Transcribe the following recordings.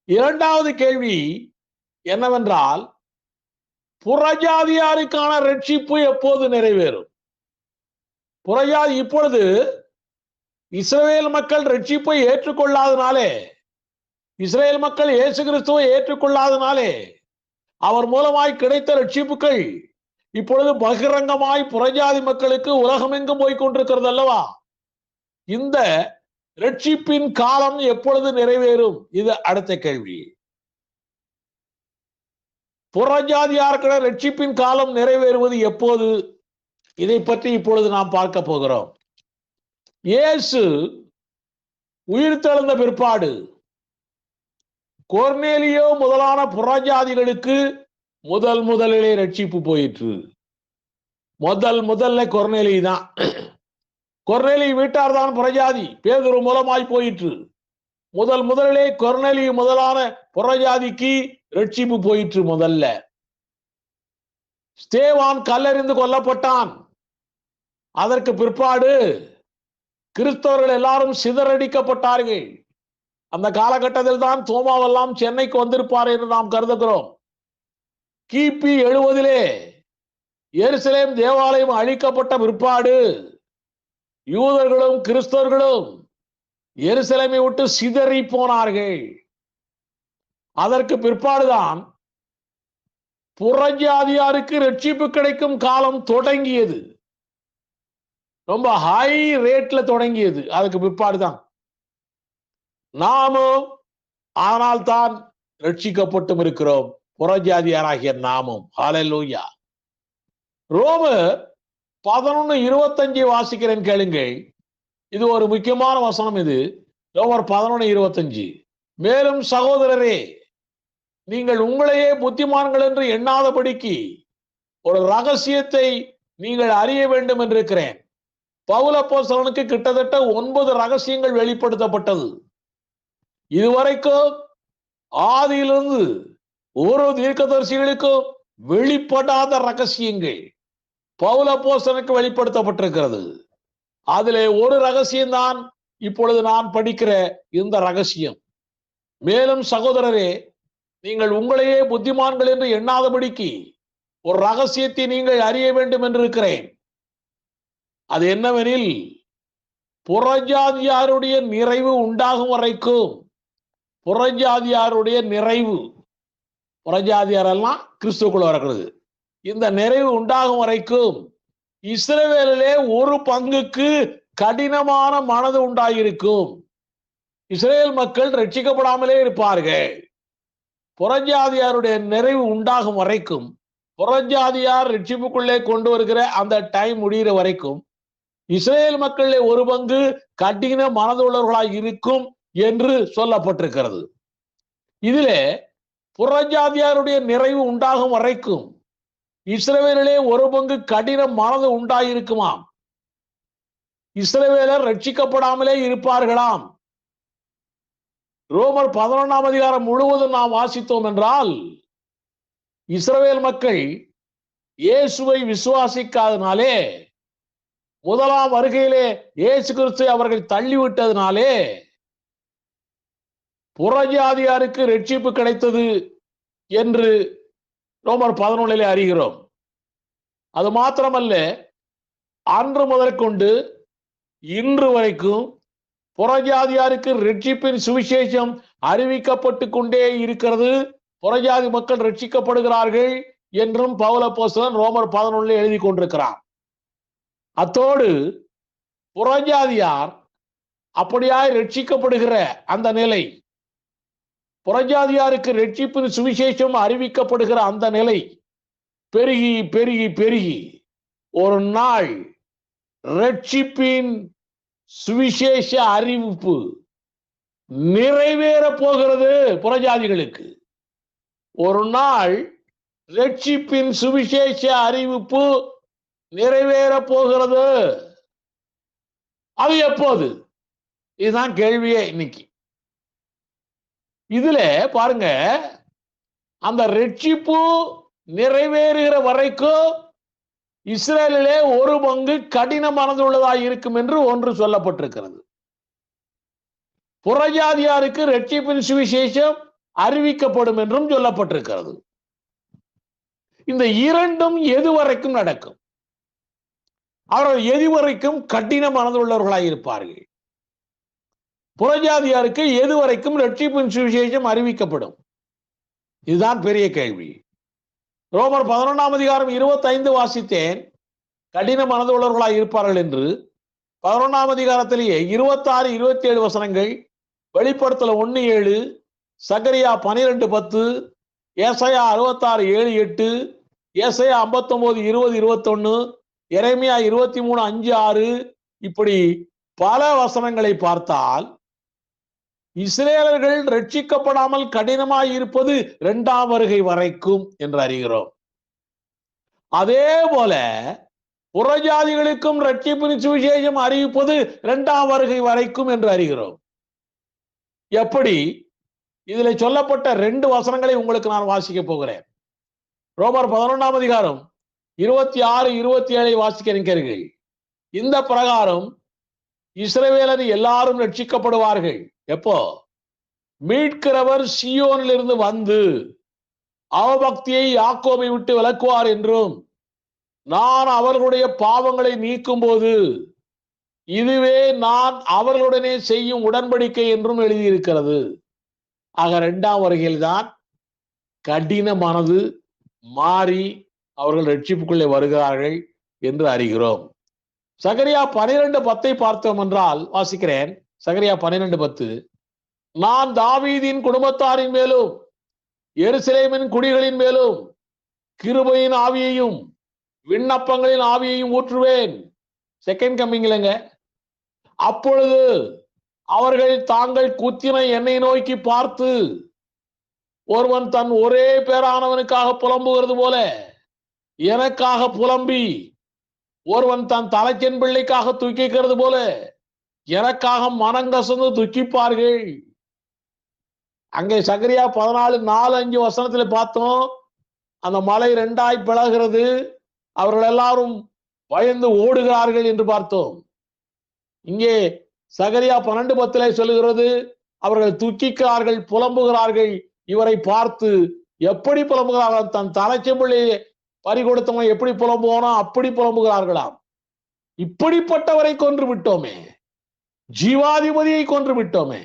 இரண்டாவது கேள்வி என்னவென்றால், புறஜாதியாருக்கான ரட்சிப்பு எப்போது நிறைவேறும்? புறஜாதி இப்பொழுது இஸ்ரவேல் மக்கள் ரட்சிப்பை ஏற்றுக்கொள்ளாதனாலே, இஸ்ரவேல் மக்கள் இயேசு கிறிஸ்துவை ஏற்றுக்கொள்ளாதனாலே, அவர் மூலமாய் கிடைத்த ரட்சிப்புகள் இப்பொழுது பகிரங்கமாய் புறஜாதி மக்களுக்கு உலகமெங்கும் போய் கொண்டிருக்கிறது அல்லவா? இந்த ரட்சிப்பின் காலம் எப்பொழுது நிறைவேறும்? இது அடுத்த கேள்வி. புறஜாதியாருக்கான ரட்சிப்பின் காலம் நிறைவேறுவது எப்போது? இதை பற்றி இப்பொழுது நாம் பார்க்க போகிறோம். இயேசு உயிர்த்தெழுந்த பிற்பாடு கொர்நேலியோ முதலான புறஜாதிகளுக்கு முதலிலே ரட்சிப்பு போயிற்று. முதல்ல கொர்நேலி தான். கொர்நேலி வீட்டார் தான் புறஜாதி, பேதுரு மூலமாய் போயிற்று. முதலிலே கொர்நேலி முதலான புறஜாதிக்கு ரட்சிப்பு போயிற்று. முதல்ல ஸ்தேவான் கல்லெறிந்து கொல்லப்பட்டான். அதற்கு பிற்பாடு கிறிஸ்தவர்கள் எல்லாரும் சிதறடிக்கப்பட்டார்கள். அந்த காலகட்டத்தில் தான் தோமாவெல்லாம் சென்னைக்கு வந்திருப்பார் என்று நாம் கருதுகிறோம். கிபி 70 எருசலேம் தேவாலயம் அழிக்கப்பட்ட பிற்பாடு யூதர்களும் கிறிஸ்தவர்களும் எருசலேமை விட்டு சிதறி போனார்கள். அதற்கு பிற்பாடுதான் புறஜாதியாருக்கு ரட்சிப்பு கிடைக்கும் காலம் தொடங்கியது. ரொம்ப ஹை ரேட்ல தொடங்கியது. அதுக்கு பிற்பாடுதான் நாமும் ஆனால் தான் ரட்சிக்கப்பட்டும் இருக்கிறோம், புறஜாதியாராகிய நாமும். ஹல்லேலூயா. ரோமர் 11:25 வாசிக்கிறேன், கேளுங்கள். இது ஒரு முக்கியமான வசனம். இது ரோமர் 11:25. மேலும் சகோதரரே, நீங்கள் உங்களையே புத்திமான்கள் என்று எண்ணாதபடிக்கு ஒரு ரகசியத்தை நீங்கள் அறிய வேண்டும் என்று இருக்கிறேன். பவுல் அப்போஸ்தலனுக்கு கிட்டத்தட்ட 9 ரகசியங்கள் வெளிப்படுத்தப்பட்டது. இதுவரைக்கும் ஆதியிலிருந்து ஒரு தீர்க்கதரிசிகளுக்கும் வெளிப்படாத ரகசியங்கள் பவுல் அப்போஸ்தலனுக்கு வெளிப்படுத்தப்பட்டிருக்கிறது. அதிலே ஒரு ரகசியம்தான் இப்பொழுது நான் படிக்கிற இந்த ரகசியம். மேலும் சகோதரரே, நீங்கள் உங்களையே புத்திமான்கள் என்று எண்ணாதபடிக்கு ஒரு ரகசியத்தை நீங்கள் அறிய வேண்டும் என்று இருக்கிறேன். அது என்னவெனில், புறஜாதியாருடைய நிறைவு உண்டாகும் வரைக்கும், புறஜாதியாருடைய நிறைவு, புறஜாதியாரெல்லாம் கிறிஸ்துக்குள்ள இருக்கிறது, இந்த நிறைவு உண்டாகும் வரைக்கும் இஸ்ரவேலிலே ஒரு பங்குக்கு கடினமான மனது உண்டாயிருக்கும். இஸ்ரேல் மக்கள் ரட்சிக்கப்படாமலே இருப்பார்கள். புறஜாதியாருடைய நிறைவு உண்டாகும் வரைக்கும், புறஜாதியார் ரட்சிப்புக்குள்ளே கொண்டு வருகிற அந்த டைம் முடிகிற வரைக்கும் இஸ்ரேல் மக்களிலே ஒரு பங்கு கடின மனதுள்ளவர்களாய் இருக்கும் என்று சொல்லப்பட்டிருக்கிறது. இதிலே புறஜாதியாருடைய நிறைவு உண்டாகும் வரைக்கும் இஸ்ரவேலிலே ஒரு பங்கு கடின மனது உண்டாயிருக்குமாம். இஸ்ரவேலர் ரட்சிக்கப்படாமலே இருப்பார்களாம். ரோமர் 11ஆம் அதிகாரம் முழுவதும் நாம் வாசித்தோம் என்றால், இஸ்ரவேல் மக்கள் இயேசுவை விசுவாசிக்காதனாலே, முதலாம் வருகையிலே இயேசு கிறிஸ்துவை அவர்கள் தள்ளிவிட்டதினாலே புறஜாதியாருக்கு ரட்சிப்பு கிடைத்தது என்று ரோமர் 11 அறிகிறோம். அது மாத்திரமல்ல, அன்று முதற்கொண்டு இன்று வரைக்கும் புறஜாதியாருக்கு ரட்சிப்பின் சுவிசேஷம் அறிவிக்கப்பட்டு கொண்டே இருக்கிறது. புறஜாதி மக்கள் ரட்சிக்கப்படுகிறார்கள் என்றும் பவுல் அப்போஸ்தலன் ரோமர் 11 எழுதி கொண்டிருக்கிறார். அத்தோடு புறஜாதியார் அப்படியாய் ரட்சிக்கப்படுகிற அந்த நிலை, புறஜாதியாருக்கு ரட்சிப்பின் சுவிசேஷம் அறிவிக்கப்படுகிற அந்த நிலை பெருகி பெருகி பெருகி ஒரு நாள் ரட்சிப்பின் சுவிசேஷ அறிவிப்பு நிறைவேற போகிறது. புறஜாதிகளுக்கு ஒரு நாள் ரட்சிப்பின் சுவிசேஷ அறிவிப்பு நிறைவேற போகிறது. அது எப்போது? இதுதான் கேள்வியே இன்னைக்கு. இதுல பாருங்க, அந்த ரட்சிப்பு நிறைவேறுகிற வரைக்கும் இஸ்ரேலிலே ஒரு பங்கு கடின மனதுள்ளதாய் இருக்கும் என்று ஒன்று சொல்லப்பட்டிருக்கிறது. புறஜாதியாருக்கு ரட்சிப்பின் சுவிசேஷம் அறிவிக்கப்படும் என்றும் சொல்லப்பட்டிருக்கிறது. இந்த இரண்டும் எதுவரைக்கும் நடக்கும்? அவர்கள் எதுவரைக்கும் கடின மனதுள்ளவர்களாய் இருப்பார்கள்? புறஜாதியாருக்கு எதுவரைக்கும் ரட்சிப்பின் சுவிசேஷம் அறிவிக்கப்படும்? இதுதான் பெரிய கேள்வி. ரோமர் 11 25 வாசித்தேன், கடின மனதுள்ளவர்களாய் இருப்பார்கள் என்று. 11 26 27 வசனங்கள், வெளிப்படுத்தல் 1:7, சகரியா 12:10, ஏசாயா 66 7 8, ஏசாயா 59 20 21, எரேமியா 23 5 6, இப்படி பல வசனங்களை பார்த்தால் இஸ்ரேலர்கள் ரட்சிக்கப்படாமல் கடினமாய் இருப்பது 2ஆம் வருகை வரைக்கும் என்று அறிகிறோம். அதே போல புறஜாதிகளுக்கும் ரட்சிப்பின் சுவிசேஷம் அறிவிப்பது 2ஆம் வருகை வரைக்கும் என்று அறிகிறோம். எப்படி? இதில் சொல்லப்பட்ட 2 வசனங்களை உங்களுக்கு நான் வாசிக்க போகிறேன். ரோமர் 11 26 27 வாசிக்க இருக்கிறீர்கள். இந்த பிரகாரம் இஸ்ரவேலர் எல்லாரும் ரட்சிக்கப்படுவார்கள். எப்போ? மீட்கிறவர் சீயோனிலிருந்து வந்து அவபக்தியை யாக்கோபை விட்டு விலக்குவார் என்றும், நான் அவர்களுடைய பாவங்களை நீக்கும் போது இதுவே நான் அவர்களுடனே செய்யும் உடன்படிக்கை என்றும் எழுதியிருக்கிறது. ஆக 2ஆம் வருகையில் தான் கடின மனது மாறி அவர்கள் ரட்சிப்புக்குள்ளே வருகிறார்கள் என்று அறிகிறோம். சகரியா 12:10 பார்த்தோம் என்றால், வாசிக்கிறேன். சகரியா 12:10, நான் தாவீதின் குடும்பத்தாரின் மேலும் எருசலேமின் குடிகளின் மேலும் கிருபையின் ஆவியையும் விண்ணப்பங்களின் ஆவியையும் ஊற்றுவேன். செகண்ட் கம்மிங்லங்க. அப்பொழுது அவர்கள் தாங்கள் குத்தின என்னை நோக்கி பார்த்து, ஒருவன் தன் ஒரே பேரானவனுக்காக புலம்புகிறது போல எனக்காக புலம்பி, ஒருவன் தன் தலைச்சென் பிள்ளைக்காக துக்கிக்கிறது போல எனக்காக மனங்கசந்து துக்கிப்பார்கள். அங்கே சகரியா 14:4-5 வசனத்துல பார்த்தோம், அந்த மலை 2ஆய் பிளகிறது, அவர்கள் எல்லாரும் பயந்து ஓடுகிறார்கள் என்று பார்த்தோம். இங்கே சகரியா 12:10 சொல்லுகிறது, அவர்கள் துக்கிக்கிறார்கள், புலம்புகிறார்கள். இவரை பார்த்து எப்படி புலம்புகிறார்கள்? தன் தலைச்செம்பிள்ளையை பறிகொடுத்தவன் எப்படி புலம்புவானோ அப்படி புலம்புகிறார்களாம். இப்படிப்பட்டவரை கொன்று விட்டோமே, ஜீவாதிபதியை கொன்று விட்டோமே.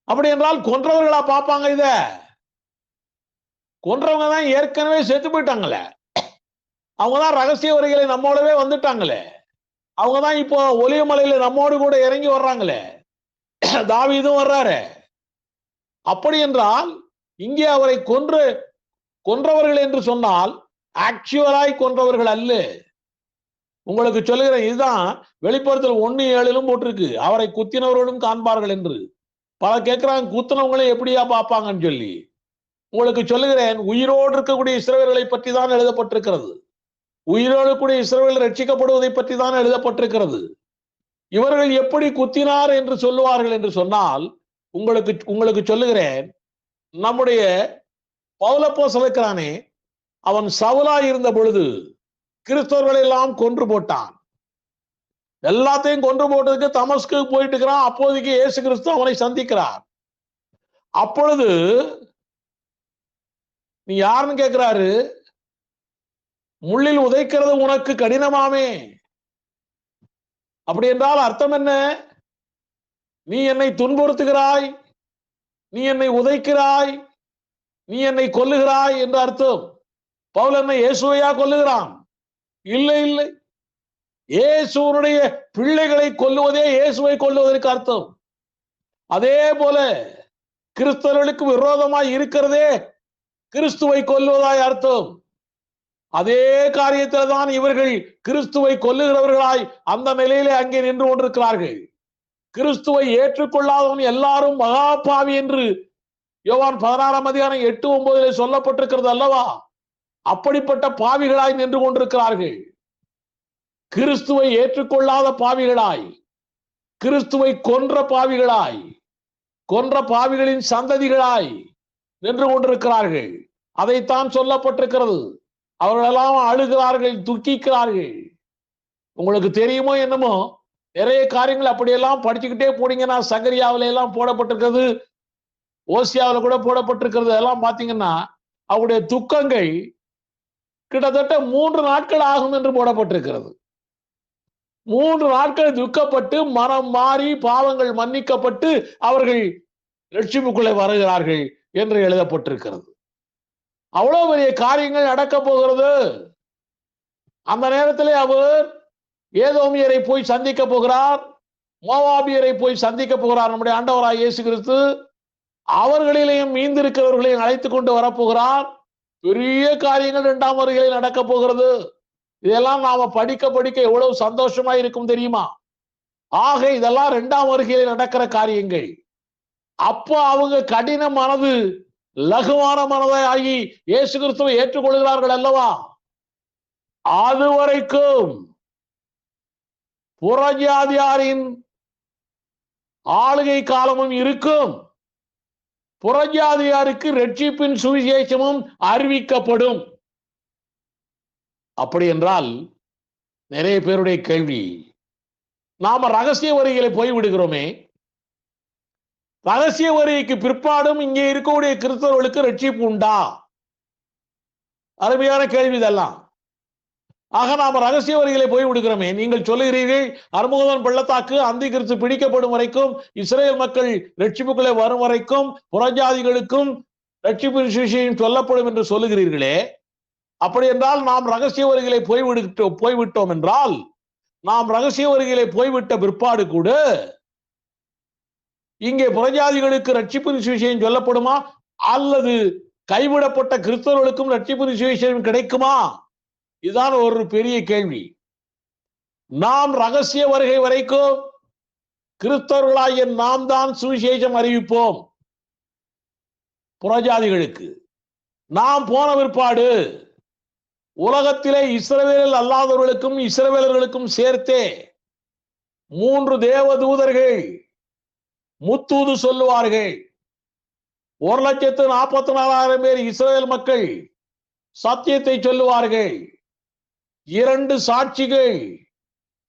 அப்படி என்றால் கொன்றவர்களா பார்ப்பாங்க? இத கொன்றவங்க தான் ஏற்கனவே செத்து போயிட்டாங்களே, அவங்கதான் ரகசிய வருகையில நம்மோடவே வந்துட்டாங்களே, அவங்கதான் இப்போ ஒலியமலையில நம்மோடு கூட இறங்கி வர்றாங்களே, தாவீதும் வர்றாரு. அப்படி என்றால் இங்கே அவரை கொன்றவர்கள் என்று சொன்னால் ஆக்சுவலாய் கொன்றவர்கள் அல்ல. உங்களுக்கு சொல்லுகிறேன், இதுதான் வெளிப்படுத்தல் 1:7 போட்டிருக்கு, அவரை குத்தினவர்களும் காண்பார்கள் என்று. பல கேட்கிறாங்க, குத்தினவங்களே எப்படியா பார்ப்பாங்கன்னு சொல்லி. உங்களுக்கு சொல்லுகிறேன், உயிரோடு இருக்கக்கூடிய இஸ்ரவேலர்களை பற்றி தான் எழுதப்பட்டிருக்கிறது. உயிரோடு கூடிய இஸ்ரவேல் ரட்சிக்கப்படுவதை பற்றி தான் எழுதப்பட்டிருக்கிறது. இவர்கள் எப்படி குத்தினார் என்று சொல்லுவார்கள் என்று சொன்னால், உங்களுக்கு சொல்லுகிறேன், நம்முடைய பவுலப்போஸ்தலன் இருக்கிறானே, அவன் சவுலாய் இருந்த பொழுது கிறிஸ்தவர்களை எல்லாம் கொன்று போட்டான். எல்லாத்தையும் கொன்று போட்டதுக்கு தமஸ்கு போயிட்டு இருக்கிறான். அப்போதைக்கு இயேசு கிறிஸ்து அவனை சந்திக்கிறார். அப்பொழுது நீ யாருன்னு கேட்கிறாரு, முள்ளில் உதைக்கிறது உனக்கு கடினமாமே. அப்படி என்றால் அர்த்தம் என்ன? நீ என்னை துன்புறுத்துகிறாய், நீ என்னை உதைக்கிறாய், நீ என்னை கொல்லுகிறாய் என்று அர்த்தம். பவுல் என்ன இயேசுவையா கொல்லுகிறான்? இல்லை இல்லை, இயேசுடைய பிள்ளைகளை கொல்லுவதே இயேசுவை கொல்லுவதற்கு அர்த்தம். அதே போல கிறிஸ்தவர்களுக்கு விரோதமாய் இருக்கிறதே கிறிஸ்துவை கொல்லுவதாய் அர்த்தம். அதே காரியத்தில் தான் இவர்கள் கிறிஸ்துவை கொல்லுகிறவர்களாய் அந்த நிலையிலே அங்கே நின்று கொண்டிருக்கிறார்கள். கிறிஸ்துவை ஏற்றுக்கொள்ளாதவன் எல்லாரும் மகாபாவி என்று யோவான் 16:8-9 சொல்லப்பட்டிருக்கிறது அல்லவா? அப்படிப்பட்ட பாவிகளாய் நின்று கொண்டிருக்கிறார்கள். கிறிஸ்துவை ஏற்றுக்கொள்ளாத பாவிகளாய், கிறிஸ்துவை கொன்ற பாவிகளாய், கொன்ற பாவிகளின் சந்ததிகளாய் நின்று கொண்டிருக்கிறார்கள். அதைத்தான் சொல்லப்பட்டிருக்கிறது. அவர்களெல்லாம் அழுகிறார்கள், துக்கிக்கிறார்கள். உங்களுக்கு தெரியுமோ என்னமோ, நிறைய காரியங்கள் அப்படியெல்லாம் படிச்சுக்கிட்டே போனீங்கன்னா சகரியாவில எல்லாம் போடப்பட்டிருக்கிறது. ஓசியாவில் கூட போடப்பட்டிருக்கிறது. எல்லாம் பாத்தீங்கன்னா அவருடைய துக்கங்கள் கிட்டத்தட்ட 3 நாட்கள் ஆகும் என்று போடப்பட்டிருக்கிறது. 3 நாட்கள் துக்கப்பட்டு மனம் மாறி பாவங்கள் மன்னிக்கப்பட்டு அவர்கள் ரட்சிப்புக்குள்ளே வருகிறார்கள் என்று எழுதப்பட்டிருக்கிறது. அவ்வளவு பெரிய காரியங்கள் நடக்க போகிறது. அந்த நேரத்திலே அவர் ஏதோமியரை போய் சந்திக்க போகிறார், மோவாபியரை போய் சந்திக்க போகிறார். நம்முடைய ஆண்டவராய் இயேசு கிறிஸ்து அவர்களிலேயும் மீந்திருக்கிறவர்களையும் அழைத்துக் கொண்டு வரப்போகிறார். பெரிய காரியங்கள் 2ஆம் வருகையில் நடக்க போகிறது. இதெல்லாம் நாம படிக்க படிக்க எவ்வளவு சந்தோஷமா இருக்கும் தெரியுமா? ஆக இதெல்லாம் 2ஆம் வருகையில் நடக்கிற காரியங்கள். அப்ப அவங்க கடின மனது லகுவான மனதை ஆகி இயேசு கிறிஸ்துவை ஏற்றுக்கொள்கிறார்கள் அல்லவா? அதுவரைக்கும் புறஜாதியாரின் ஆளுகை காலமும் இருக்கும். புறஜாதியாருக்கு ரட்சிப்பின் சுவிசேஷமும் அறிவிக்கப்படும். அப்படி என்றால் நிறைய பேருடைய கேள்வி, நாம ரகசிய வருகையில போய் விடுகிறோமே, ரகசிய வருகைக்கு பிற்பாடும் இங்கே இருக்கக்கூடிய கிறிஸ்தவர்களுக்கு ரட்சிப்பு உண்டா? அருமையான கேள்வி இதெல்லாம். ஆக நாம ரகசிய வருகையில போய் விடுகிறோமே. நீங்கள் சொல்லுகிறீர்கள் அர்முகதன் பள்ளத்தாக்கு அந்தி கிறிஸ்து பிடிக்கப்படும் வரைக்கும், இஸ்ரேல் மக்கள் ரட்சிப்புக்குள்ளே வரும் வரைக்கும் புறஜாதிகளுக்கும் ரட்சிப்பின் சுவிசேஷம் சொல்லப்படும் என்று சொல்லுகிறீர்களே. அப்படி என்றால் நாம் ரகசிய வருகையிலே போய்விட்டோம் என்றால், நாம் ரகசிய வருகையிலே போய்விட்ட பிற்பாடு கூட இங்கே புறஜாதிகளுக்கு ரட்சிப்பின் சுவிசேஷம் சொல்லப்படுமா? அல்லது கைவிடப்பட்ட கிறிஸ்தவர்களுக்கும் ரட்சிப்பின் சுவிசேஷம் கிடைக்குமா? இதுதான் ஒரு பெரிய கேள்வி. நாம் ரகசிய வருகை வரைக்கும் கிறிஸ்தவர்களாகிய நாம் தான் சுவிசேஷம் அறிவிப்போம் புறஜாதிகளுக்கு. நாம் போன பிற்பாடு உலகத்திலே இஸ்ரவேல் அல்லாதவர்களுக்கும் இஸ்ரவேலர்களுக்கும் சேர்த்தே 3 தேவதூதர்கள் முத்தூது சொல்லுவார்கள். 1,44,000 பேர் இஸ்ரவேல் மக்கள் சத்தியத்தை சொல்லுவார்கள். 2 சாட்சிகள்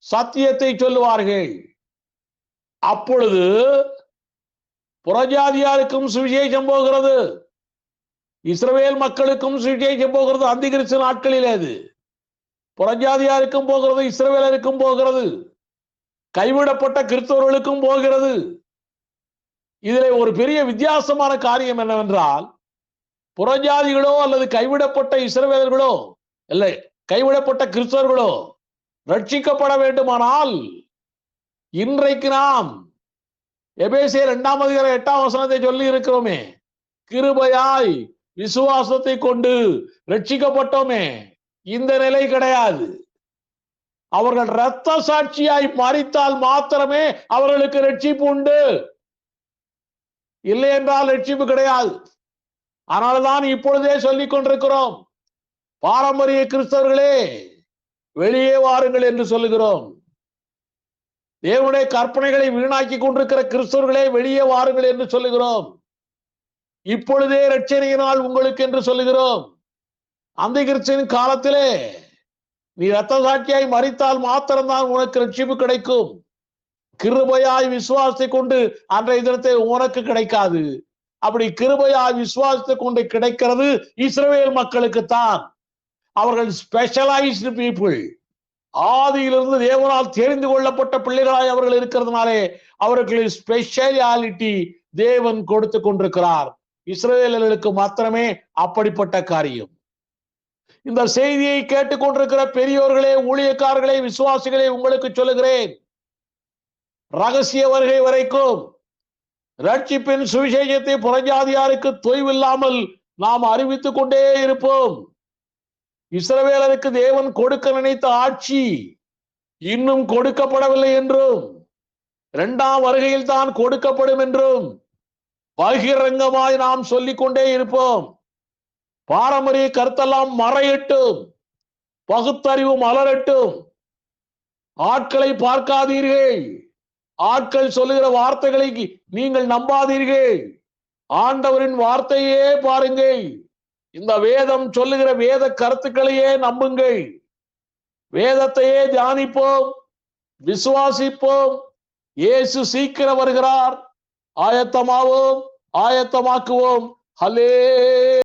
சத்தியத்தை சொல்லுவார்கள். அப்பொழுது புறஜாதியாருக்கும் சுவிசேஷம் போகிறது, இஸ்ரவேல் மக்களுக்கும் சுவிசேஷம் போகிறது. அந்தி கிறிஸ்து நாட்களில் அது புறஜாதியாருக்கும் போகிறது, இஸ்ரவேலருக்கும் போகிறது, கைவிடப்பட்ட கிறிஸ்தவர்களுக்கும் போகிறது. இதிலே ஒரு பெரிய வித்தியாசமான காரியம் என்னவென்றால், புறஜாதிகளோ அல்லது கைவிடப்பட்ட இஸ்ரவேலர்களோ இல்லை கைவிடப்பட்ட கிறிஸ்தவர்களோ ரட்சிக்கப்பட வேண்டுமானால், இன்றைக்கு நாம் எபேசியர் 2ஆம் அதிகாரம் 8ஆம் வசனத்தை சொல்லி இருக்கிறோமே, கிருபையாய் விசுவாசத்தை கொண்டு ரட்சிக்கப்பட்டோமே, இந்த நிலை கிடையாது. அவர்கள் இரத்த சாட்சியாய் மரித்தால் மாத்திரமே அவர்களுக்கு ரட்சிப்பு உண்டு, இல்லை என்றால் ரட்சிப்பு கிடையாது. அதனால்தான் இப்பொழுதே சொல்லிக் கொண்டிருக்கிறோம், பாரம்பரிய கிறிஸ்தவர்களே வெளியே வாருங்கள் என்று சொல்லுகிறோம். தேவனுடைய கற்பனைகளை வீணாக்கி கொண்டிருக்கிற கிறிஸ்தவர்களே வெளியே வாருங்கள் என்று சொல்லுகிறோம். இப்பொழுதே ரட்சணியினால் உங்களுக்கு என்று சொல்லுகிறோம். அந்த கிறிஸ்துவின் காலத்திலே நீ இரத்த சாட்சியாய் மரித்தால் மாத்திரம்தான் உனக்கு ரட்சிப்பு கிடைக்கும். கிருபையாய் விசுவாசத்தை கொண்டு அன்றைய தினத்தை உனக்கு கிடைக்காது. அப்படி கிருபையாய் விசுவாசத்தை கொண்டு கிடைக்கிறது இஸ்ரவேல் மக்களுக்கு தான். அவர்கள் ஸ்பெஷலைஸ்டு பீப்புள். ஆதியிலிருந்து தேவனால் தெரிந்து கொள்ளப்பட்ட பிள்ளைகளாய் அவர்கள் இருக்கிறதுனாலே அவர்களுக்கு ஸ்பெஷாலிட்டி தேவன் கொடுத்து கொண்டிருக்கிறார். இஸ்ரவேலர்களுக்கு மாத்திரமே அப்படிப்பட்ட காரியம். இந்த செய்தியை கேட்டுக்கொண்டிருக்கிற பெரியோர்களே, ஊழியக்காரர்களே, விசுவாசிகளே, உங்களுக்கு சொல்லுகிறேன், ரகசிய வருகை வரைக்கும் ரட்சிப்பின் சுவிசேஷத்தை புறஜாதியாருக்கு தொய்வில்லாமல் நாம் அறிவித்துக் கொண்டே இருப்போம். இஸ்ரவேலருக்கு தேவன் கொடுக்க நினைத்த ஆட்சி இன்னும் கொடுக்கப்படவில்லை என்றும், 2ஆம் வருகையில் தான் கொடுக்கப்படும் என்றும் பகிரங்கமாய் நாம் சொல்லிக் கொண்டே இருப்போம். பாரம்பரிய கருத்தெல்லாம் மறையட்டும், பகுத்தறிவு மலரட்டும். ஆட்களை பார்க்காதீர்கள், ஆட்கள் சொல்லுகிற வார்த்தைகளை நீங்கள் நம்பாதீர்கள், ஆண்டவரின் வார்த்தையே பாருங்கள். இந்த வேதம் சொல்லுகிற வேத கருத்துக்களையே நம்புங்கள். வேதத்தையே தியானிப்போம், விசுவாசிப்போம். இயேசு சீக்கிரம் வருகிறார், ஆயத்தமாவோம். ஆயத்தமாக்குவோம். ஹல்லே